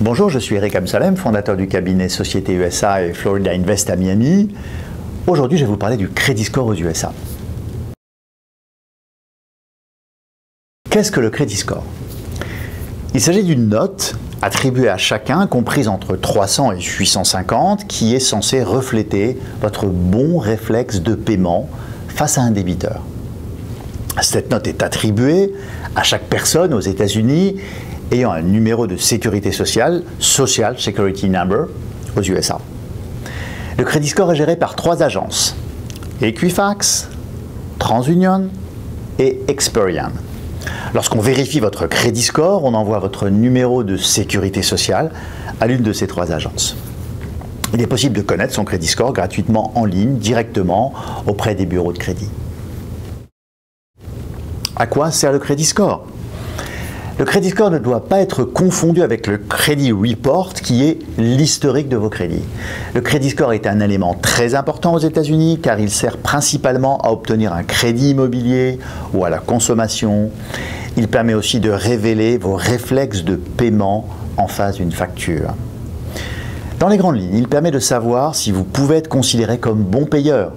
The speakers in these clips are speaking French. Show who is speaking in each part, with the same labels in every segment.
Speaker 1: Bonjour, je suis Eric Amsalem, fondateur du cabinet Société USA et Florida Invest à Miami. Aujourd'hui, je vais vous parler du Credit Score aux USA. Qu'est-ce que le Credit Score? Il s'agit d'une note attribuée à chacun, comprise entre 300 et 850, qui est censée refléter votre bon réflexe de paiement face à un débiteur. Cette note est attribuée à chaque personne aux États-Unis ayant un numéro de sécurité sociale, Social Security Number, aux USA. Le Credit Score est géré par 3 agences, Equifax, TransUnion et Experian. Lorsqu'on vérifie votre Credit Score, on envoie votre numéro de sécurité sociale à l'une de ces 3 agences. Il est possible de connaître son Credit Score gratuitement en ligne, directement auprès des bureaux de crédit. À quoi sert le Credit Score? Le Credit Score ne doit pas être confondu avec le Credit Report, qui est l'historique de vos crédits. Le Credit Score est un élément très important aux États-Unis car il sert principalement à obtenir un crédit immobilier ou à la consommation. Il permet aussi de révéler vos réflexes de paiement en face d'une facture. Dans les grandes lignes, il permet de savoir si vous pouvez être considéré comme bon payeur.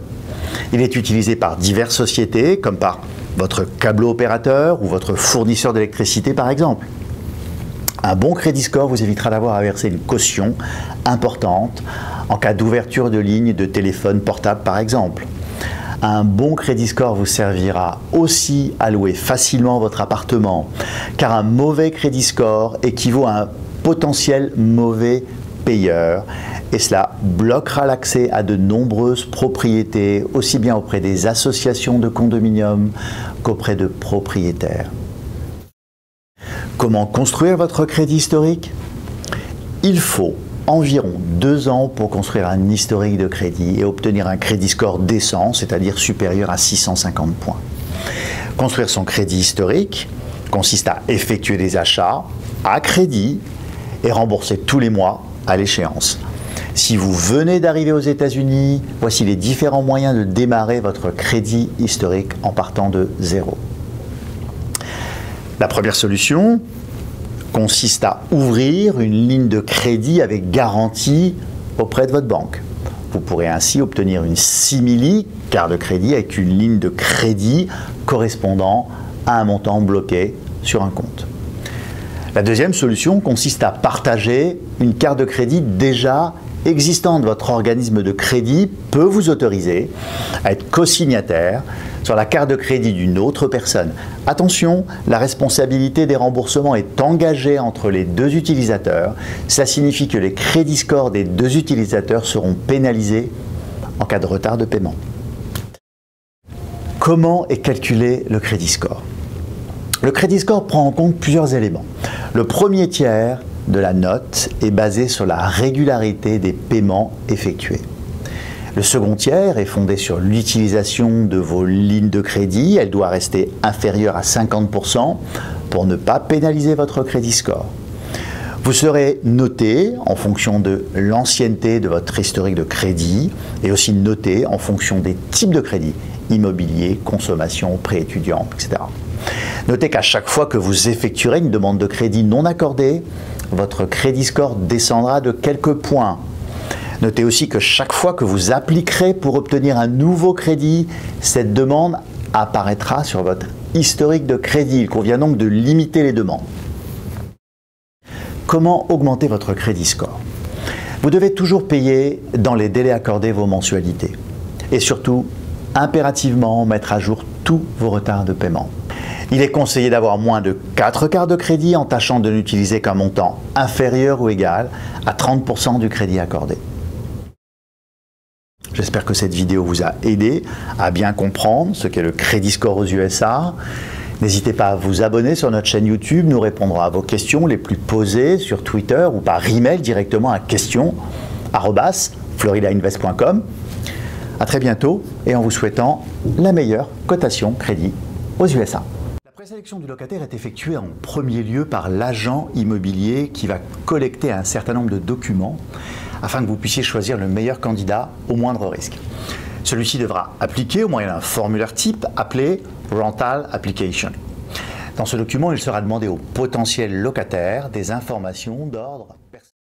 Speaker 1: Il est utilisé par diverses sociétés, comme par votre câbleau opérateur ou votre fournisseur d'électricité par exemple. Un bon Credit Score vous évitera d'avoir à verser une caution importante en cas d'ouverture de ligne de téléphone portable par exemple. Un bon Credit Score vous servira aussi à louer facilement votre appartement, car un mauvais Credit Score équivaut à un potentiel mauvais payeur, et cela bloquera l'accès à de nombreuses propriétés, aussi bien auprès des associations de condominiums qu'auprès de propriétaires. Comment construire votre crédit historique? Il faut environ 2 ans pour construire un historique de crédit et obtenir un Credit Score décent, c'est-à-dire supérieur à 650 points. Construire son crédit historique consiste à effectuer des achats à crédit et rembourser tous les mois à l'échéance. Si vous venez d'arriver aux États-Unis, voici les différents moyens de démarrer votre crédit historique en partant de zéro. La première solution consiste à ouvrir une ligne de crédit avec garantie auprès de votre banque. Vous pourrez ainsi obtenir une simili carte de crédit avec une ligne de crédit correspondant à un montant bloqué sur un compte. La deuxième solution consiste à partager une carte de crédit déjà existante. Votre organisme de crédit peut vous autoriser à être co-signataire sur la carte de crédit d'une autre personne. Attention, la responsabilité des remboursements est engagée entre les 2 utilisateurs. Cela signifie que les crédits scores des 2 utilisateurs seront pénalisés en cas de retard de paiement. Comment est calculé le Credit Score? Le Credit Score prend en compte plusieurs éléments. Le premier tiers de la note est basé sur la régularité des paiements effectués. Le second tiers est fondé sur l'utilisation de vos lignes de crédit. Elle doit rester inférieure à 50% pour ne pas pénaliser votre Credit Score. Vous serez noté en fonction de l'ancienneté de votre historique de crédit et aussi noté en fonction des types de crédits, immobilier, consommation, prêt étudiant, etc. Notez qu'à chaque fois que vous effectuerez une demande de crédit non accordée, votre Credit Score descendra de quelques points. Notez aussi que chaque fois que vous appliquerez pour obtenir un nouveau crédit, cette demande apparaîtra sur votre historique de crédit. Il convient donc de limiter les demandes. Comment augmenter votre Credit Score? Vous devez toujours payer dans les délais accordés vos mensualités. Et surtout, impérativement mettre à jour tous vos retards de paiement. Il est conseillé d'avoir moins de 4 cartes de crédit en tâchant de n'utiliser qu'un montant inférieur ou égal à 30% du crédit accordé. J'espère que cette vidéo vous a aidé à bien comprendre ce qu'est le Credit Score aux USA. N'hésitez pas à vous abonner sur notre chaîne YouTube. Nous répondrons à vos questions les plus posées sur Twitter ou par email directement à questions@floridainvest.com. À très bientôt et en vous souhaitant la meilleure cotation crédit aux USA. La présélection du locataire est effectuée en premier lieu par l'agent immobilier qui va collecter un certain nombre de documents afin que vous puissiez choisir le meilleur candidat au moindre risque. Celui-ci devra appliquer au moyen d'un formulaire type appelé Rental Application. Dans ce document, il sera demandé aux potentiels locataires des informations d'ordre personnel.